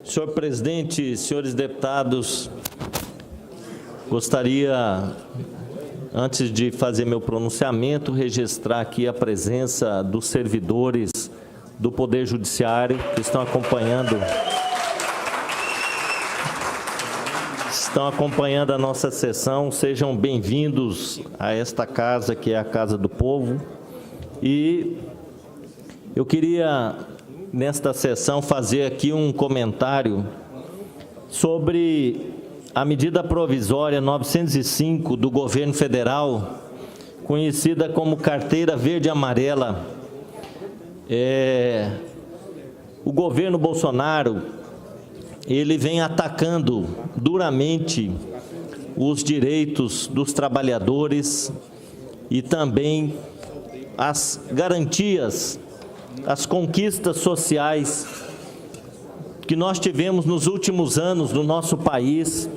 Senhor presidente, senhores deputados, gostaria, antes de fazer meu pronunciamento, registrar aqui a presença dos servidores do Poder Judiciário que estão acompanhando a nossa sessão. Sejam bem-vindos a esta casa, que é a Casa do Povo. E eu queria, nesta sessão, fazer aqui um comentário sobre a medida provisória 905 do governo federal, conhecida como Carteira Verde-Amarela. O governo Bolsonaro, ele vem atacando duramente os direitos dos trabalhadores e também as garantias, as conquistas sociais que nós tivemos nos últimos anos no nosso país.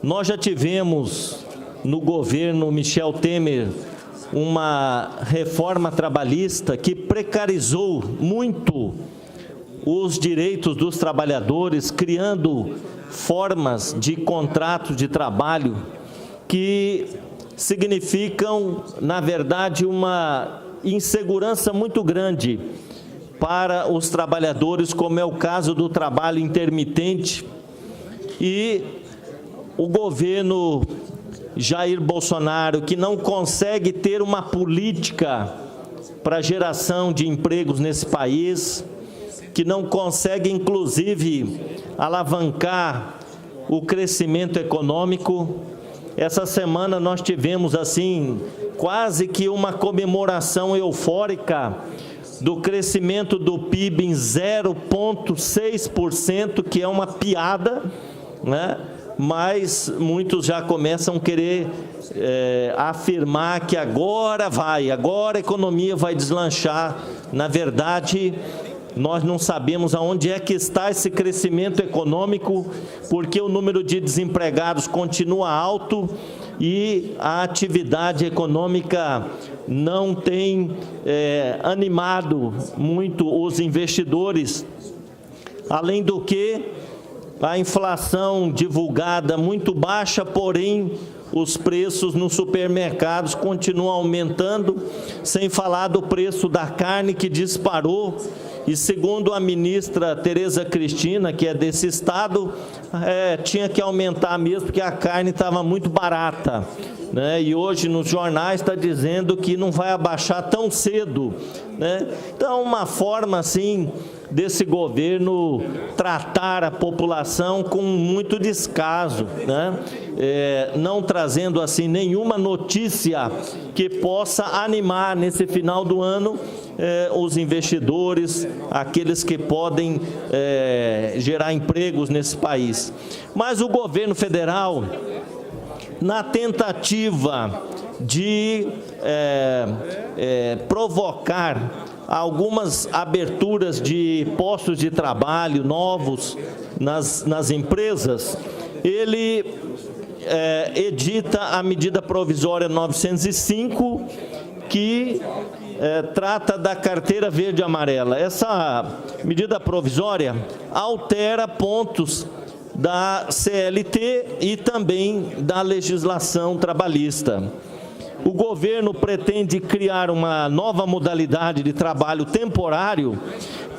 Nós já tivemos no governo Michel Temer uma reforma trabalhista que precarizou muito os direitos dos trabalhadores, criando formas de contratos de trabalho que significam, na verdade, uma insegurança muito grande para os trabalhadores, como é o caso do trabalho intermitente. E o governo Jair Bolsonaro, que não consegue ter uma política para a geração de empregos nesse país, que não consegue, inclusive, alavancar o crescimento econômico. Essa semana nós tivemos, assim, quase que uma comemoração eufórica do crescimento do PIB em 0,6%, que é uma piada, né? Mas muitos já começam a querer afirmar que agora a economia vai deslanchar. Na verdade, nós não sabemos aonde é que está esse crescimento econômico, porque o número de desempregados continua alto e a atividade econômica não tem animado muito os investidores. Além do que, a inflação divulgada muito baixa, porém os preços nos supermercados continuam aumentando, sem falar do preço da carne, que disparou. E segundo a ministra Tereza Cristina, que é desse estado, tinha que aumentar mesmo, porque a carne estava muito barata, né? E hoje nos jornais está dizendo que não vai abaixar tão cedo, né? Então, uma forma assim desse governo tratar a população com muito descaso, né? Não trazendo assim nenhuma notícia que possa animar nesse final do ano os investidores, aqueles que podem gerar empregos nesse país. Mas o governo federal, na tentativa de provocar algumas aberturas de postos de trabalho novos nas empresas, ele edita a medida provisória 905, que trata da Carteira Verde-Amarela. Essa medida provisória altera pontos da CLT e também da legislação trabalhista. O governo pretende criar uma nova modalidade de trabalho temporário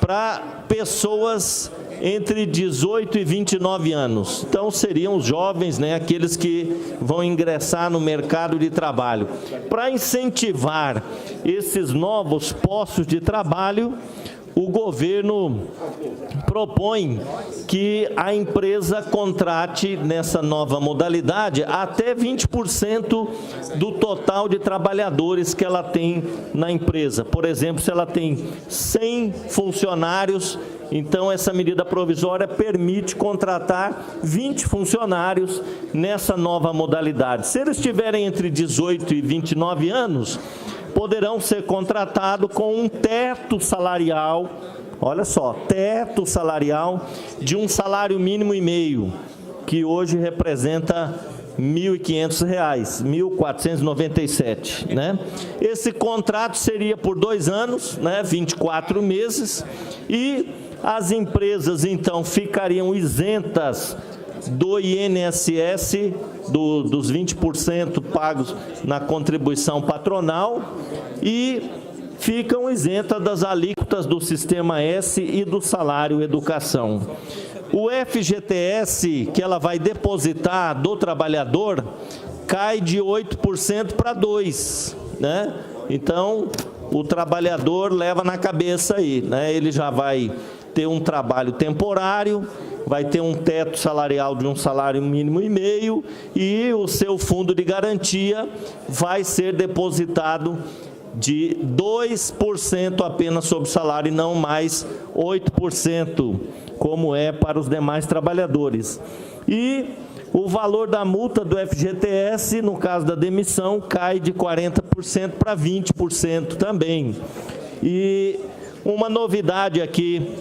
para pessoas entre 18 e 29 anos. Então, seriam os jovens, né, aqueles que vão ingressar no mercado de trabalho. Para incentivar esses novos postos de trabalho, o governo propõe que a empresa contrate nessa nova modalidade até 20% do total de trabalhadores que ela tem na empresa. Por exemplo, se ela tem 100 funcionários, então essa medida provisória permite contratar 20 funcionários nessa nova modalidade. Se eles tiverem entre 18 e 29 anos, poderão ser contratados com um teto salarial, olha só, teto salarial de um salário mínimo e meio, que hoje representa R$ 1.500, 1.497, né? Esse contrato seria por 2 anos, né, 24 meses, e As empresas, então, ficariam isentas do INSS, dos 20% pagos na contribuição patronal, e ficam isentas das alíquotas do Sistema S e do salário educação. O FGTS que ela vai depositar do trabalhador cai de 8% para 2%, né? Então, o trabalhador leva na cabeça aí, né? Ele já vai ter um trabalho temporário, vai ter um teto salarial de um salário mínimo e meio, e o seu fundo de garantia vai ser depositado de 2% apenas sobre o salário e não mais 8%, como é para os demais trabalhadores. E o valor da multa do FGTS, no caso da demissão, cai de 40% para 20% também. E uma novidade aqui,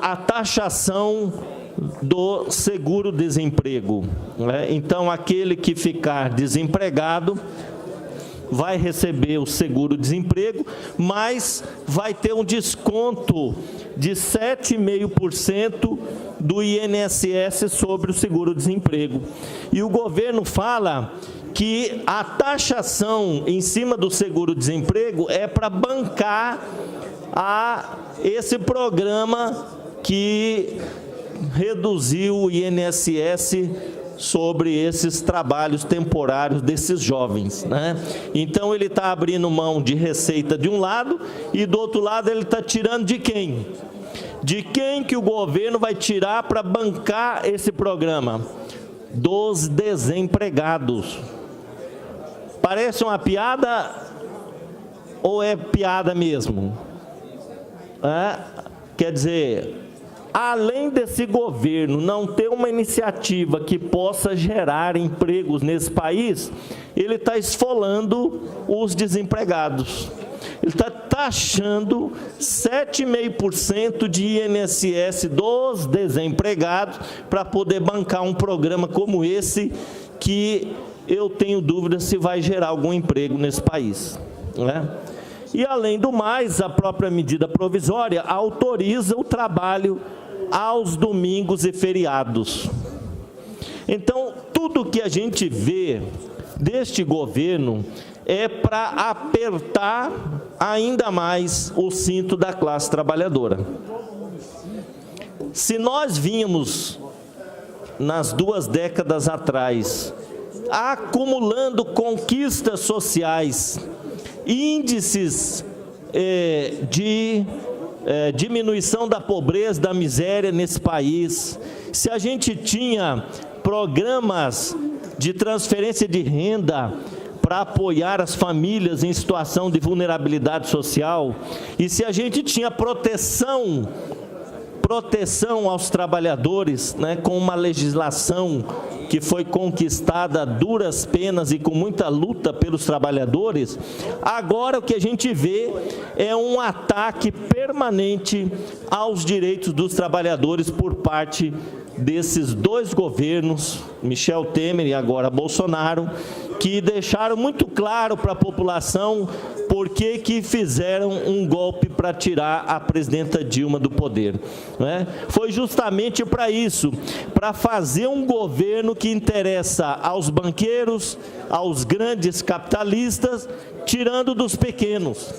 a taxação do seguro-desemprego, né? Então, aquele que ficar desempregado vai receber o seguro-desemprego, mas vai ter um desconto de 7,5% do INSS sobre o seguro-desemprego. E o governo fala que a taxação em cima do seguro-desemprego é para bancar esse programa que reduziu o INSS sobre esses trabalhos temporários desses jovens, né? Então, ele está abrindo mão de receita de um lado e, do outro lado, ele está tirando de quem? De quem que o governo vai tirar para bancar esse programa? Dos desempregados. Parece uma piada ou é piada mesmo? Quer dizer, além desse governo não ter uma iniciativa que possa gerar empregos nesse país, ele está esfolando os desempregados. Ele está taxando 7,5% de INSS dos desempregados para poder bancar um programa como esse, que eu tenho dúvida se vai gerar algum emprego nesse país, né? E, além do mais, a própria medida provisória autoriza o trabalho aos domingos e feriados. Então, tudo que a gente vê deste governo é para apertar ainda mais o cinto da classe trabalhadora. Se nós vínhamos, nas 2 décadas atrás, acumulando conquistas sociais, índices de diminuição da pobreza, da miséria nesse país, se a gente tinha programas de transferência de renda para apoiar as famílias em situação de vulnerabilidade social, e se a gente tinha proteção aos trabalhadores, né, com uma legislação que foi conquistada a duras penas e com muita luta pelos trabalhadores, agora o que a gente vê é um ataque permanente aos direitos dos trabalhadores por parte desses 2 governos, Michel Temer e agora Bolsonaro, que deixaram muito claro para a população por que fizeram um golpe para tirar a presidenta Dilma do poder, né? Foi justamente para isso, para fazer um governo que interessa aos banqueiros, aos grandes capitalistas, tirando dos pequenos.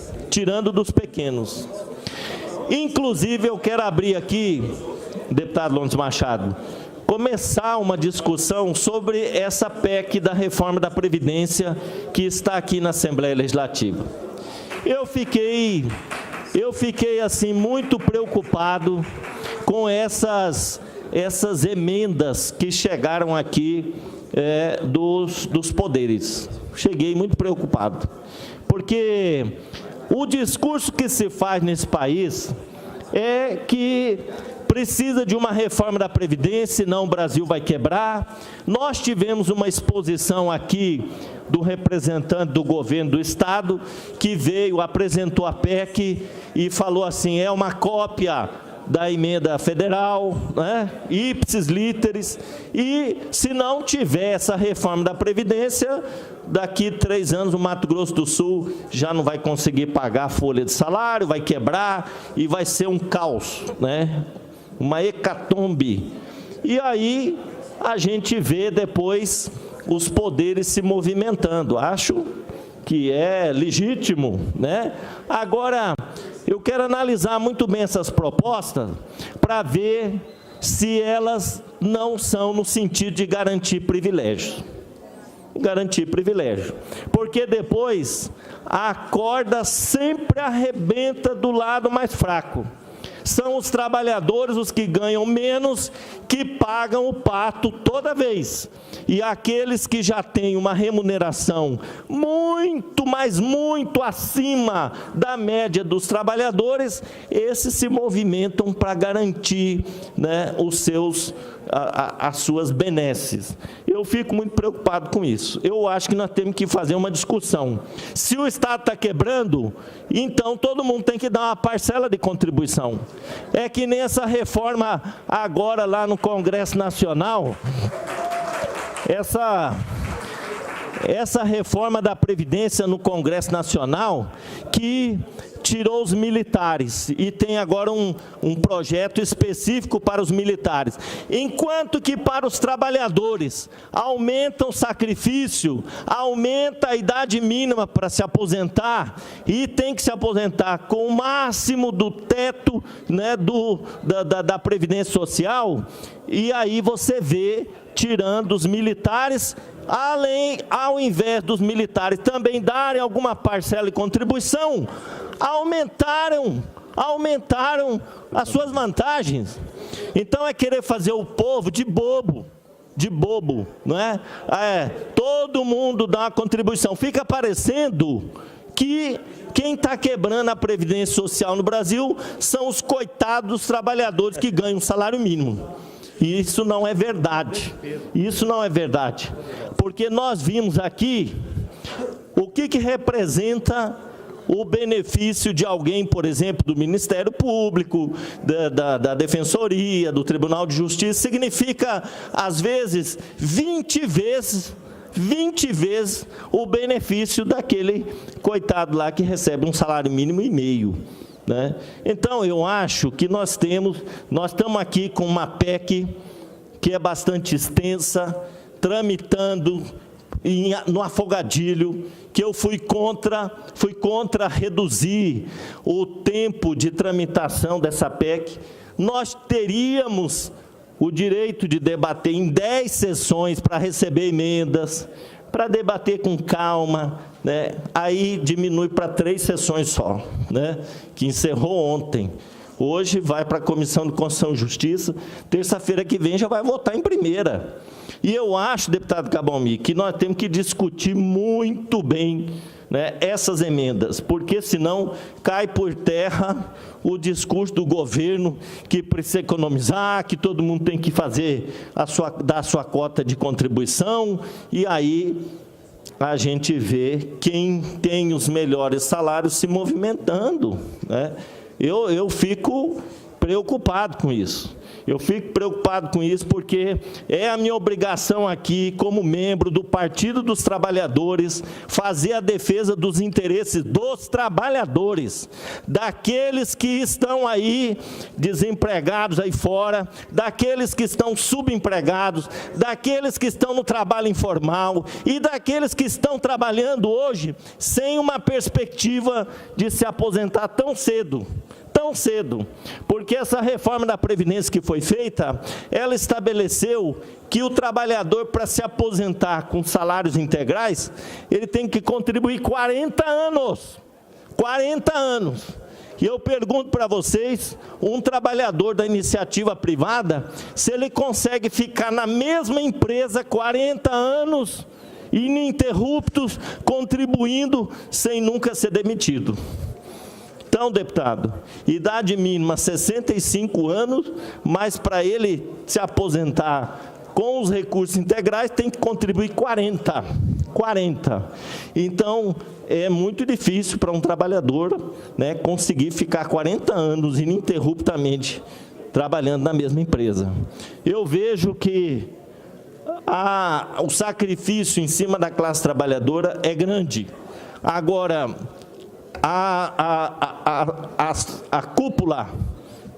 Inclusive, eu quero abrir aqui, deputado Lones Machado, começar uma discussão sobre essa PEC da reforma da Previdência que está aqui na Assembleia Legislativa. Eu fiquei assim, muito preocupado com essas emendas que chegaram aqui dos poderes. Cheguei muito preocupado, porque o discurso que se faz nesse país é que precisa de uma reforma da Previdência, senão o Brasil vai quebrar. Nós tivemos uma exposição aqui do representante do governo do Estado, que veio, apresentou a PEC e falou assim, é uma cópia da emenda federal, né, ipsis literis, e se não tiver essa reforma da Previdência, daqui 3 anos o Mato Grosso do Sul já não vai conseguir pagar a folha de salário, vai quebrar e vai ser um caos, né? Uma hecatombe. E aí a gente vê depois os poderes se movimentando. Acho que é legítimo, né? Agora, eu quero analisar muito bem essas propostas para ver se elas não são no sentido de garantir privilégios. Garantir privilégio. Porque depois a corda sempre arrebenta do lado mais fraco. São os trabalhadores, os que ganham menos, que pagam o pato toda vez. E aqueles que já têm uma remuneração muito, mas muito acima da média dos trabalhadores, esses se movimentam para garantir, né, as suas benesses. Eu fico muito preocupado com isso. Eu acho que nós temos que fazer uma discussão. Se o Estado está quebrando, então todo mundo tem que dar uma parcela de contribuição. É que nem essa reforma agora lá no Congresso Nacional, essa reforma da Previdência no Congresso Nacional, que tirou os militares e tem agora um projeto específico para os militares. Enquanto que para os trabalhadores aumenta o sacrifício, aumenta a idade mínima para se aposentar e tem que se aposentar com o máximo do teto, né, da Previdência Social, e aí você vê tirando os militares, ao invés dos militares também darem alguma parcela de contribuição, aumentaram as suas vantagens. Então é querer fazer o povo de bobo, não é? Todo mundo dá uma contribuição. Fica parecendo que quem está quebrando a Previdência Social no Brasil são os coitados dos trabalhadores que ganham um salário mínimo. E isso não é verdade. Isso não é verdade. Porque nós vimos aqui o que representa o benefício de alguém, por exemplo, do Ministério Público, da Defensoria, do Tribunal de Justiça. Significa, às vezes, 20 vezes o benefício daquele coitado lá que recebe um salário mínimo e meio, né? Então, eu acho que nós estamos aqui com uma PEC que é bastante extensa, tramitando no afogadilho, que eu fui contra reduzir o tempo de tramitação dessa PEC. Nós teríamos o direito de debater em 10 sessões para receber emendas, para debater com calma, né? Aí diminui para 3 sessões só, né? Que encerrou ontem. Hoje vai para a Comissão de Constituição e Justiça, terça-feira que vem já vai votar em primeira. E eu acho, deputado Cabalmi, que nós temos que discutir muito bem, né, essas emendas, porque senão cai por terra o discurso do governo que precisa economizar, que todo mundo tem que dar a sua cota de contribuição, e aí a gente vê quem tem os melhores salários se movimentando, né? Eu fico preocupado com isso. Eu fico preocupado com isso porque é a minha obrigação aqui, como membro do Partido dos Trabalhadores, fazer a defesa dos interesses dos trabalhadores, daqueles que estão aí desempregados aí fora, daqueles que estão subempregados, daqueles que estão no trabalho informal e daqueles que estão trabalhando hoje sem uma perspectiva de se aposentar tão cedo, porque essa reforma da Previdência que foi feita, ela estabeleceu que o trabalhador, para se aposentar com salários integrais, ele tem que contribuir 40 anos. 40 anos. E eu pergunto para vocês, um trabalhador da iniciativa privada, se ele consegue ficar na mesma empresa 40 anos, ininterruptos, contribuindo, sem nunca ser demitido. Então, deputado, idade mínima 65 anos, mas para ele se aposentar com os recursos integrais tem que contribuir 40. Então, é muito difícil para um trabalhador, né, conseguir ficar 40 anos ininterruptamente trabalhando na mesma empresa. Eu vejo que o sacrifício em cima da classe trabalhadora é grande. Agora, a cúpula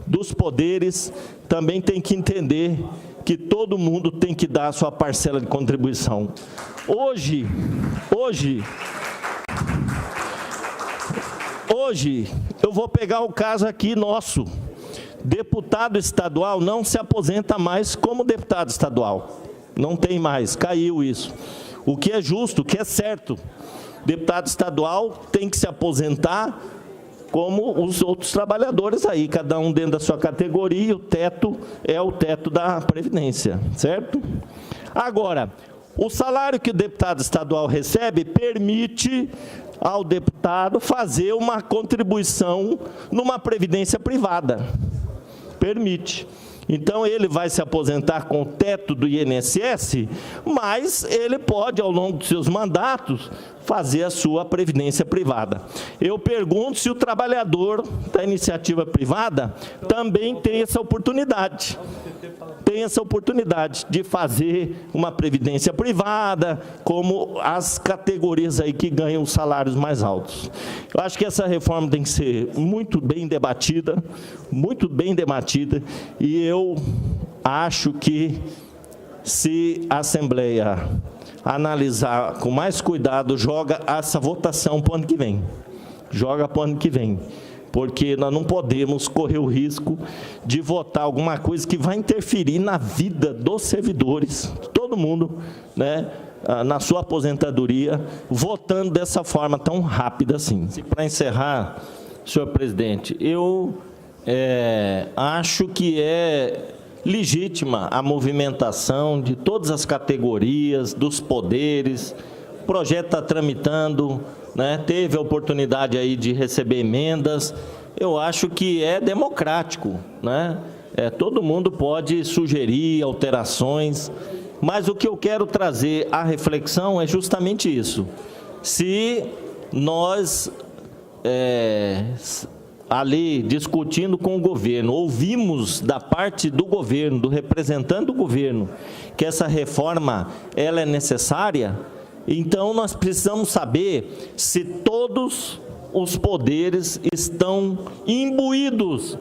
dos poderes também tem que entender que todo mundo tem que dar a sua parcela de contribuição. Hoje, eu vou pegar o caso aqui nosso. Deputado estadual não se aposenta mais como deputado estadual. Não tem mais, caiu isso. O que é justo, o que é certo. Deputado estadual tem que se aposentar como os outros trabalhadores aí, cada um dentro da sua categoria, o teto é o teto da Previdência, certo? Agora, o salário que o deputado estadual recebe permite ao deputado fazer uma contribuição numa previdência privada. Permite. Então, ele vai se aposentar com o teto do INSS, mas ele pode, ao longo dos seus mandatos, fazer a sua previdência privada. Eu pergunto se o trabalhador da iniciativa privada também tem essa oportunidade. Tem essa oportunidade de fazer uma previdência privada, como as categorias aí que ganham os salários mais altos. Eu acho que essa reforma tem que ser muito bem debatida, e eu acho que, se a Assembleia analisar com mais cuidado, joga essa votação para o ano que vem. Joga para o ano que vem. Porque nós não podemos correr o risco de votar alguma coisa que vai interferir na vida dos servidores, todo mundo, né, na sua aposentadoria, votando dessa forma tão rápida assim. Para encerrar, senhor presidente, eu acho que é legítima a movimentação de todas as categorias, dos poderes. O projeto está tramitando, né? Teve a oportunidade aí de receber emendas. Eu acho que é democrático, né? Todo mundo pode sugerir alterações, mas o que eu quero trazer à reflexão é justamente isso. Se nós, ali, discutindo com o governo, ouvimos da parte do governo, do representante do governo, que essa reforma ela é necessária, então nós precisamos saber se todos os poderes estão imbuídos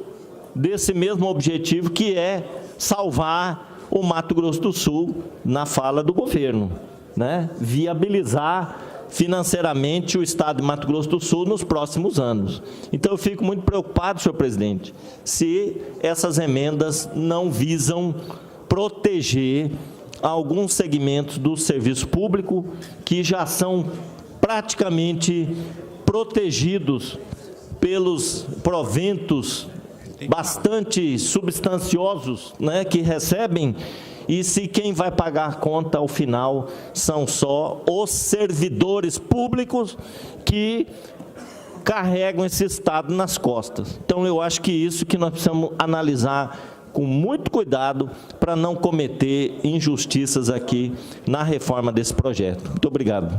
desse mesmo objetivo, que é salvar o Mato Grosso do Sul, na fala do governo, né? Viabilizar financeiramente o Estado de Mato Grosso do Sul nos próximos anos. Então, eu fico muito preocupado, senhor presidente, se essas emendas não visam proteger alguns segmentos do serviço público que já são praticamente protegidos pelos proventos bastante substanciosos, né, que recebem. E se quem vai pagar a conta, ao final, são só os servidores públicos que carregam esse Estado nas costas. Então, eu acho que isso que nós precisamos analisar com muito cuidado para não cometer injustiças aqui na reforma desse projeto. Muito obrigado.